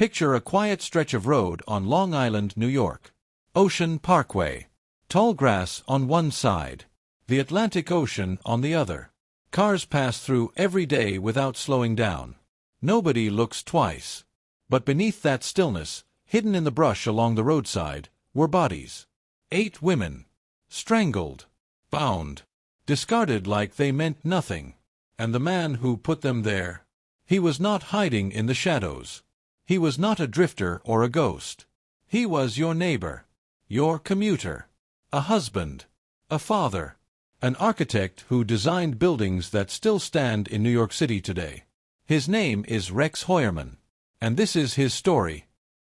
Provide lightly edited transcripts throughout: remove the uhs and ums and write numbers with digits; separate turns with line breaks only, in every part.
Picture a quiet stretch of road on Long Island, New York. Ocean Parkway. Tall grass on one side. The Atlantic Ocean on the other. Cars pass through every day without slowing down. Nobody looks twice. But beneath that stillness, hidden in the brush along the roadside, were bodies. 8 women. Strangled. Bound. Discarded like they meant nothing. And the man who put them there? He was not hiding in the shadows. He was not a drifter or a ghost. He was your neighbor. Your commuter. A husband. A father. An architect who designed buildings that still stand in New York City today. His name is Rex Heuermann. And this is his story.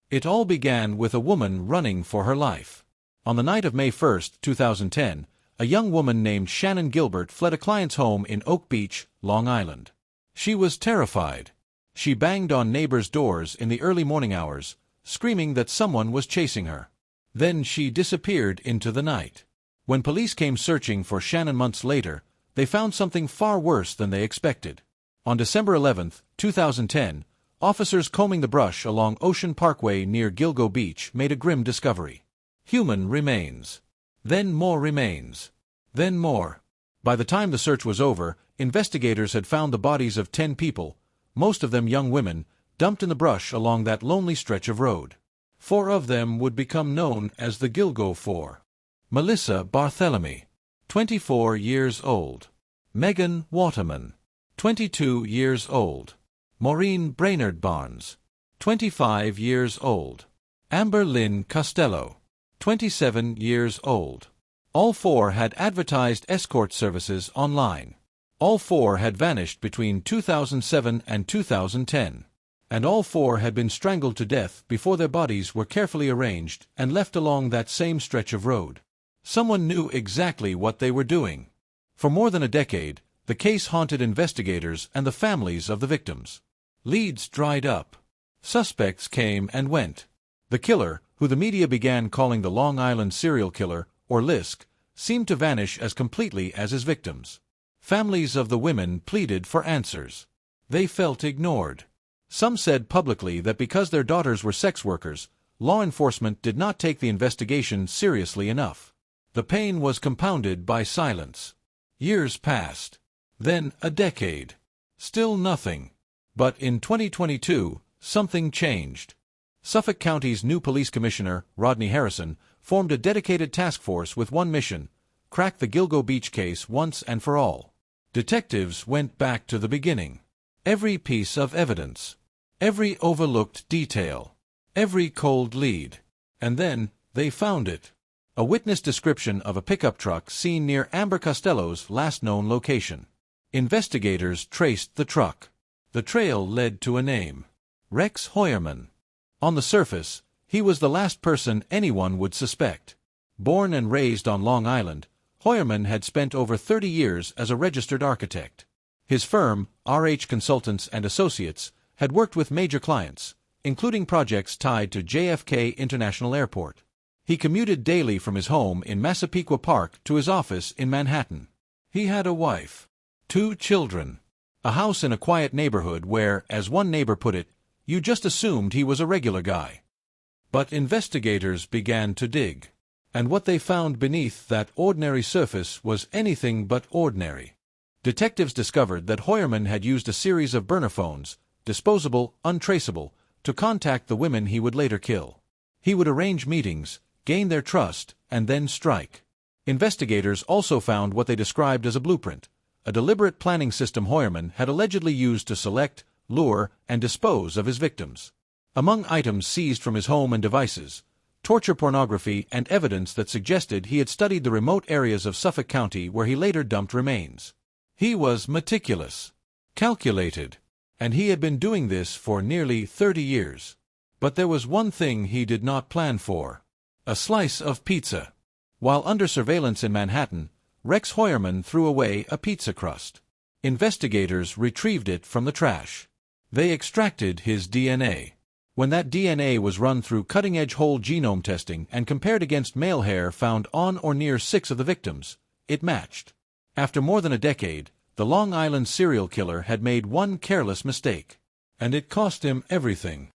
It all began with a woman running for her life. On the night of May 1, 2010, a young woman named Shannon Gilbert fled a client's home in Oak Beach, Long Island. She was terrified. She banged on neighbors' doors in the early morning hours, screaming that someone was chasing her. Then she disappeared into the night. When police came searching for Shannon months later, they found something far worse than they expected. On December 11, 2010, officers combing the brush along Ocean Parkway near Gilgo Beach made a grim discovery. Human remains. Then more remains. Then more. By the time the search was over, investigators had found the bodies of 10 people, most of them young women, dumped in the brush along that lonely stretch of road. 4 of them would become known as the Gilgo Four. Melissa Barthelemy, 24 years old. Megan Waterman, 22 years old. Maureen Brainerd Barnes, 25 years old. Amber Lynn Costello, 27 years old. All 4 had advertised escort services online. All 4 had vanished between 2007 and 2010. And all 4 had been strangled to death before their bodies were carefully arranged and left along that same stretch of road. Someone knew exactly what they were doing. For more than a decade, the case haunted investigators and the families of the victims. Leads dried up. Suspects came and went. The killer, who the media began calling the Long Island serial killer, or LISK, seemed to vanish as completely as his victims. Families of the women pleaded for answers. They felt ignored. Some said publicly that because their daughters were sex workers, law enforcement did not take the investigation seriously enough. The pain was compounded by silence. Years passed. Then a decade. Still nothing. But in 2022, something changed. Suffolk County's new police commissioner, Rodney Harrison, formed a dedicated task force with one mission: crack the Gilgo Beach case once and for all. Detectives went back to the beginning. Every piece of evidence. Every overlooked detail. Every cold lead. And then, they found it. A witness description of a pickup truck seen near Amber Costello's last known location. Investigators traced the truck. The trail led to a name. Rex Heuermann. On the surface, he was the last person anyone would suspect. Born and raised on Long Island, Heuermann had spent over 30 years as a registered architect. His firm, RH Consultants and Associates, had worked with major clients, including projects tied to JFK International Airport. He commuted daily from his home in Massapequa Park to his office in Manhattan. He had a wife, 2 children, a house in a quiet neighborhood where, as one neighbor put it, you just assumed he was a regular guy. But investigators began to dig. And what they found beneath that ordinary surface was anything but ordinary. Detectives discovered that Heuermann had used a series of burner phones, disposable, untraceable, to contact the women he would later kill. He would arrange meetings, gain their trust, and then strike. Investigators also found what they described as a blueprint, a deliberate planning system Heuermann had allegedly used to select, lure, and dispose of his victims. Among items seized from his home and devices, torture pornography and evidence that suggested he had studied the remote areas of Suffolk County where he later dumped remains. He was meticulous, calculated, and he had been doing this for nearly 30 years. But there was one thing he did not plan for: a slice of pizza. While under surveillance in Manhattan, Rex Heuermann threw away a pizza crust. Investigators retrieved it from the trash. They extracted his DNA. When that DNA was run through cutting-edge whole genome testing and compared against male hair found on or near 6 of the victims, it matched. After more than a decade, the Long Island serial killer had made one careless mistake. And it cost him everything.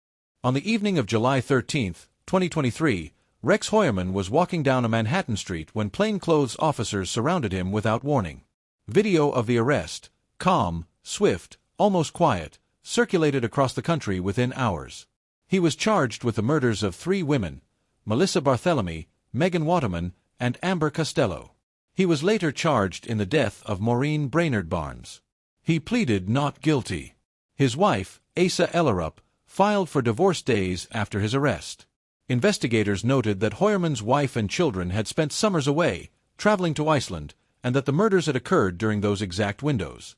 On the evening of July 13, 2023, Rex Heuermann was walking down a Manhattan street when plainclothes officers surrounded him without warning. Video of the arrest, calm, swift, almost quiet, circulated across the country within hours. He was charged with the murders of 3 women, Melissa Barthelemy, Megan Waterman, and Amber Costello. He was later charged in the death of Maureen Brainerd Barnes. He pleaded not guilty. His wife, Asa Ellerup, filed for divorce days after his arrest. Investigators noted that Heuermann's wife and children had spent summers away, traveling to Iceland, and that the murders had occurred during those exact windows.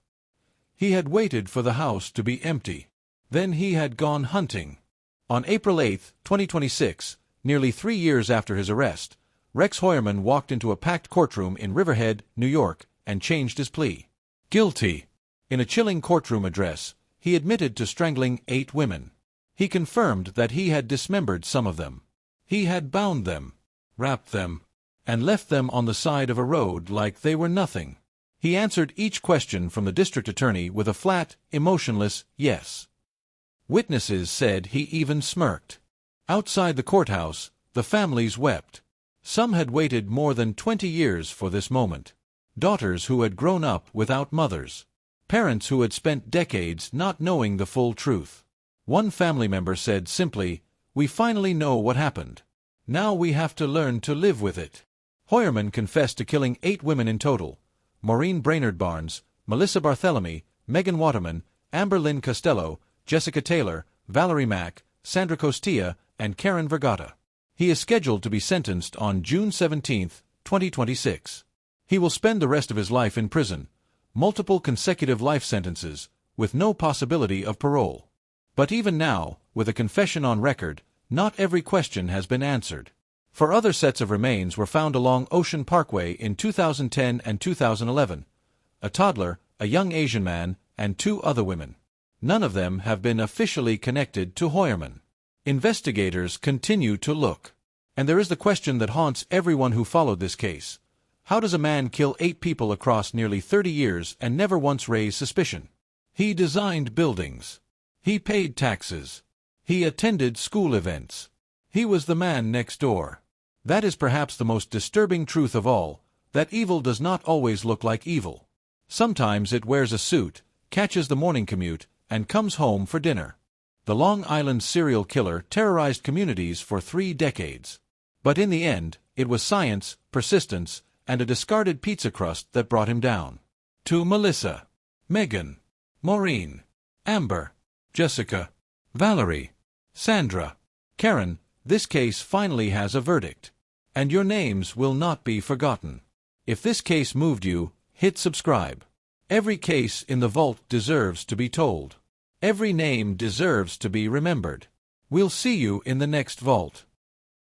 He had waited for the house to be empty. Then he had gone hunting. On April 8, 2026, nearly 3 years after his arrest, Rex Heuermann walked into a packed courtroom in Riverhead, New York, and changed his plea. Guilty. In a chilling courtroom address, he admitted to strangling 8 women. He confirmed that he had dismembered some of them. He had bound them, wrapped them, and left them on the side of a road like they were nothing. He answered each question from the district attorney with a flat, emotionless yes. Witnesses said he even smirked. Outside the courthouse, the families wept. Some had waited more than 20 years for this moment. Daughters who had grown up without mothers. Parents who had spent decades not knowing the full truth. One family member said simply, "We finally know what happened. Now we have to learn to live with it." Heuermann confessed to killing 8 women in total: Maureen Brainerd Barnes, Melissa Barthelemy, Megan Waterman, Amber Lynn Costello, Jessica Taylor, Valerie Mack, Sandra Costilla, and Karen Vergata. He is scheduled to be sentenced on June 17, 2026. He will spend the rest of his life in prison, multiple consecutive life sentences, with no possibility of parole. But even now, with a confession on record, not every question has been answered. For other sets of remains were found along Ocean Parkway in 2010 and 2011. A toddler, a young Asian man, and 2 other women. None of them have been officially connected to Heuermann. Investigators continue to look. And there is the question that haunts everyone who followed this case. How does a man kill 8 people across nearly 30 years and never once raise suspicion? He designed buildings. He paid taxes. He attended school events. He was the man next door. That is perhaps the most disturbing truth of all, that evil does not always look like evil. Sometimes it wears a suit, catches the morning commute, and comes home for dinner. The Long Island serial killer terrorized communities for 3 decades. But in the end, it was science, persistence, and a discarded pizza crust that brought him down. To Melissa, Megan, Maureen, Amber, Jessica, Valerie, Sandra, Karen, this case finally has a verdict. And your names will not be forgotten. If this case moved you, hit subscribe. Every case in the vault deserves to be told. Every name deserves to be remembered. We'll see you in the next vault.